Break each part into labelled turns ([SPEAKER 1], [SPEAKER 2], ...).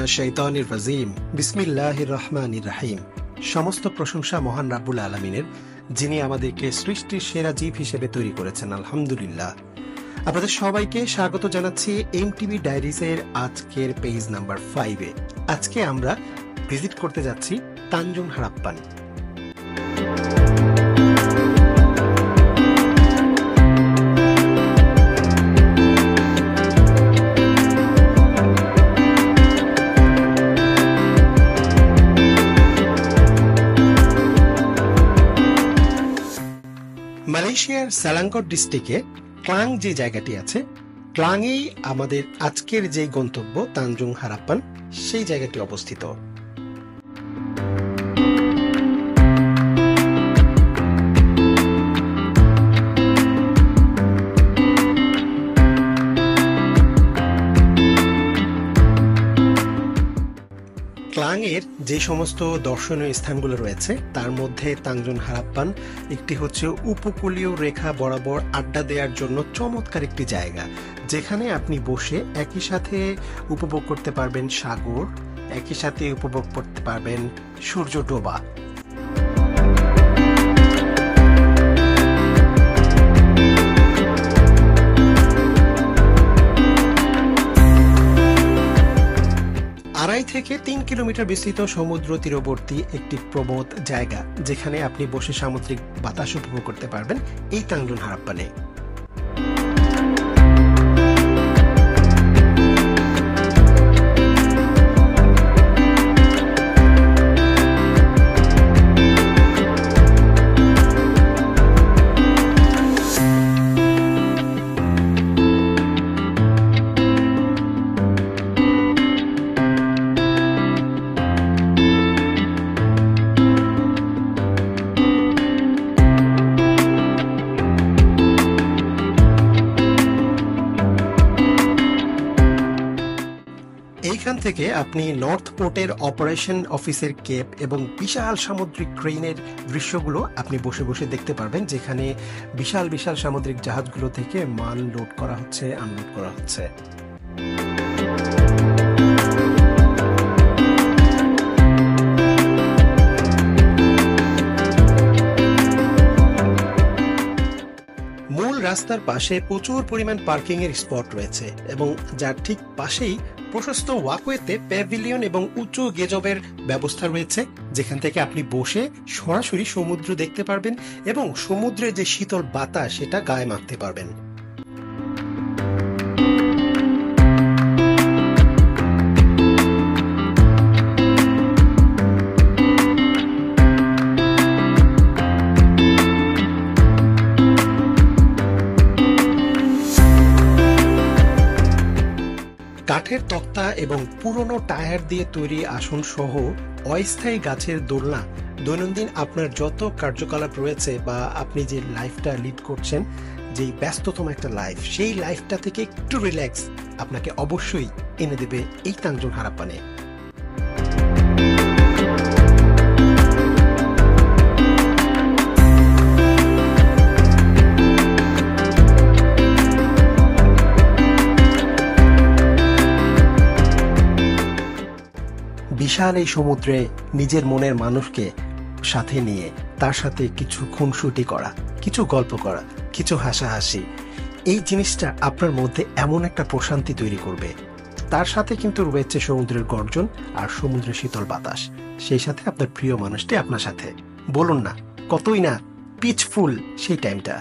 [SPEAKER 1] মিনাশ শাইতানির রাজিম। বিসমিল্লাহির রহমানির রহিম। সমস্ত প্রশংসা মহান রাব্বুল আলামিনের, যিনি আমাদেরকে সৃষ্টির সেরা জীব হিসেবে তৈরি করেছেন। আলহামদুলিল্লাহ। আপনাদের সবাইকে স্বাগত জানাচ্ছি এমটিভি ডায়েরিজের আজকের পেজ নাম্বার 5-এ। আজকে আমরা ভিজিট করতে যাচ্ছি তানজুং হারাপ্পান। মালয়েশিয়ার সেলাঙ্গট ডিস্ট্রিক্টে ক্লাং যে জায়গাটি আছে, ক্লাংয়েই আমাদের আজকের যে গন্তব্য তানজুং হারাপ্পান, সেই জায়গাটি অবস্থিত। ক্লাংয়ের যে সমস্ত দর্শনীয় স্থানগুলো রয়েছে তার মধ্যে তানজুং হারাপ্পান একটি হচ্ছে উপকূলীয় রেখা বরাবর আড্ডা দেওয়ার জন্য চমৎকার একটি জায়গা, যেখানে আপনি বসে একই সাথে উপভোগ করতে পারবেন সাগর, একই সাথে উপভোগ করতে পারবেন সূর্য ডোবা। থেকে 3 কিলোমিটার বিস্তৃত সমুদ্র তীরবর্তী একটি প্রমোদ জায়গা, যেখানে আপনি বসে সামুদ্রিক বাতাস উপভোগ করতে পারবেন এই তানজুং হারাপ্পানে। এইখান থেকে আপনি নর্থ পোর্টের অপারেশন অফিসের কেপ এবং বিশাল সামুদ্রিক ক্রেনের দৃশ্যগুলো আপনি বসে বসে দেখতে পারবেন, যেখানে বিশাল বিশাল সামুদ্রিক জাহাজগুলো থেকে মাল লোড করা হচ্ছে, আনলোড করা হচ্ছে। মূল রাস্তার পাশে প্রচুর পরিমাণ পার্কিং এর স্পট রয়েছে এবং যার ঠিক পাশেই প্রশস্ত ওয়াকওয়েতে প্যাভিলিয়ন এবং উঁচু গেজবের ব্যবস্থা রয়েছে, যেখান থেকে আপনি বসে সরাসরি সমুদ্র দেখতে পারবেন এবং সমুদ্রের যে শীতল বাতাস সেটা গায়ে মাখতে পারবেন। কাঠের তক্তা এবং পুরনো টায়ার দিয়ে তৈরি আসন সহ অস্থায়ী গাছের দোলনা দৈনন্দিন আপনার যত কার্যকলাপ রয়েছে বা আপনি যে লাইফটা লিড করছেন, যেই ব্যস্ততম একটা লাইফ, সেই লাইফটা থেকে একটু রিল্যাক্স আপনাকে অবশ্যই এনে দেবে এই তানজুং হারাপ্পানে। বিশাল এই সমুদ্রে নিজের মনের মানুষকে সাথে নিয়ে তার সাথে কিছু খুনসুটি করা, কিছু গল্প করা, কিছু হাসাহাসি, এই জিনিসটা আপনার মধ্যে এমন একটা প্রশান্তি তৈরি করবে। তার সাথে কিন্তু রয়েছে সমুদ্রের গর্জন আর সমুদ্রের শীতল বাতাস, সেই সাথে আপনার প্রিয় মানুষটি আপনার সাথে। বলুন না, কতই না পিচফুল সেই টাইমটা।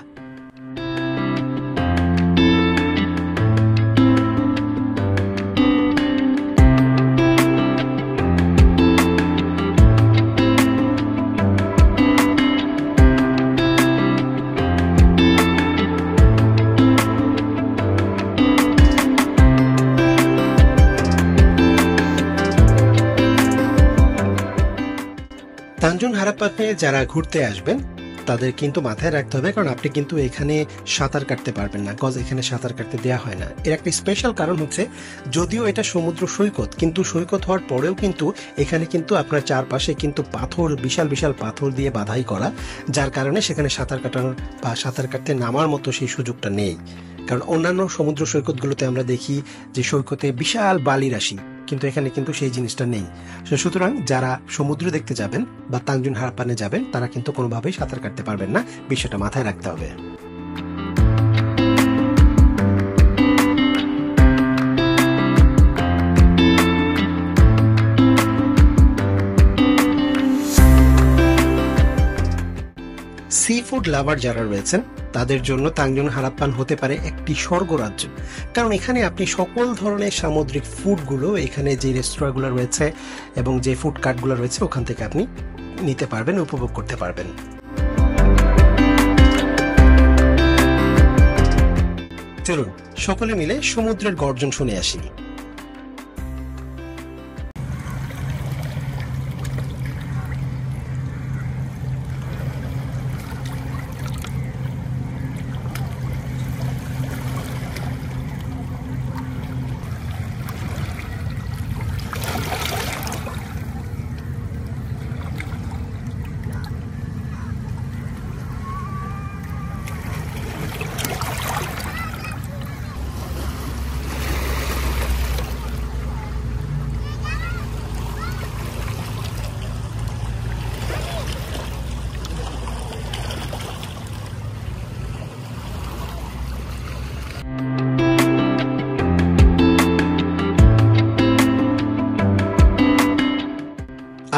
[SPEAKER 1] তানজুং হারাপ্পানে যারা ঘুরতে আসবেন তাদের কিন্তু মাথায় রাখতে হবে, কারণ আপনি কিন্তু এখানে সাঁতার কাটতে পারবেন না, কজ এখানে সাঁতার কাটতে দেওয়া হয় না। এর একটা স্পেশাল কারণ হচ্ছে, যদিও এটা সমুদ্র সৈকত, কিন্তু সৈকত হওয়ার পরেও কিন্তু এখানে কিন্তু আপনার চারপাশে কিন্তু পাথর, বিশাল বিশাল পাথর দিয়ে বাধাই করা, যার কারণে সেখানে সাঁতার কাটানোর বা সাঁতার কাটতে নামার মতো সেই সুযোগটা নেই। কারণ অন্যান্য সমুদ্র সৈকতগুলোতে আমরা দেখি যে সৈকতে বিশাল বালি রাশি, কিন্তু এখানে কিন্তু সেই জিনিসটা নেই। সুতরাং যারা সমুদ্র দেখতে যাবেন বা তানজুং হারাপ্পানে যাবেন তারা কিন্তু কোনোভাবেই সাঁতার কাটতে পারবেন না, বিষয়টা মাথায় রাখতে হবে। সি ফুড লাভার যারা রয়েছেন তাদের জন্য তানজুং হারাপ্পান হতে পারে একটি স্বর্গরাজ্য, কারণ এখানে আপনি সকল ধরনের সামুদ্রিক ফুডগুলো এখানে যে রেস্তোরাঁগুলো রয়েছে এবং যে ফুড কার্টগুলো রয়েছে ওখান থেকে আপনি নিতে পারবেন, উপভোগ করতে পারবেন। চলুন সকলে মিলে সমুদ্রের গর্জন শুনে আসি।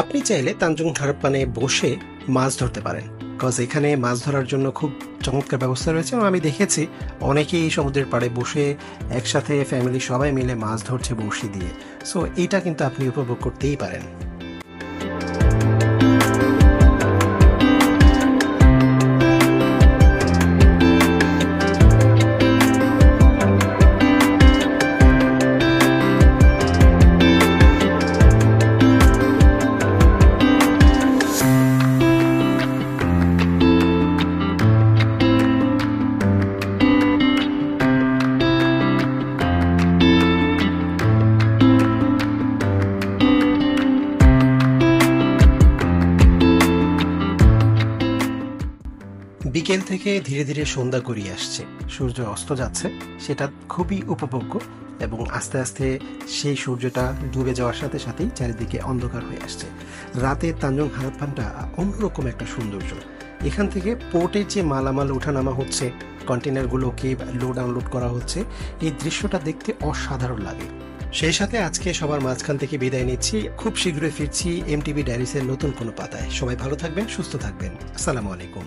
[SPEAKER 1] আপনি চাইলে তানজুং হারাপ্পানে বসে মাছ ধরতে পারেন, বিকজ এখানে মাছ ধরার জন্য খুব চমৎকার ব্যবস্থা রয়েছে এবং আমি দেখেছি অনেকেই সমুদ্রের পাড়ে বসে একসাথে ফ্যামিলি সবাই মিলে মাছ ধরছে বড়শি দিয়ে। সো এইটা কিন্তু আপনি উপভোগ করতেই পারেন। বিকেল থেকে ধীরে ধীরে সন্ধ্যা গড়িয়ে আসছে, সূর্য অস্ত যাচ্ছে, সেটা খুবই উপভোগ্য এবং আস্তে আস্তে সেই সূর্যটা ডুবে যাওয়ার সাথে সাথেই চারিদিকে অন্ধকার হয়ে আসছে। রাতে তানজুং হারাপ্পানটা অন্যরকম একটা সৌন্দর্য। এখান থেকে পোর্টের যে মালামাল ওঠানামা হচ্ছে, কন্টেনারগুলোকে লোড আনলোড করা হচ্ছে, এই দৃশ্যটা দেখতে অসাধারণ লাগে। সেই সাথে আজকে সবার মাঝখান থেকে বিদায় নিচ্ছি, খুব শীঘ্রই ফিরছি এমটিভি ডায়েরিসের নতুন কোনো পাতায়। সবাই ভালো থাকবেন, সুস্থ থাকবেন। আসসালামু আলাইকুম।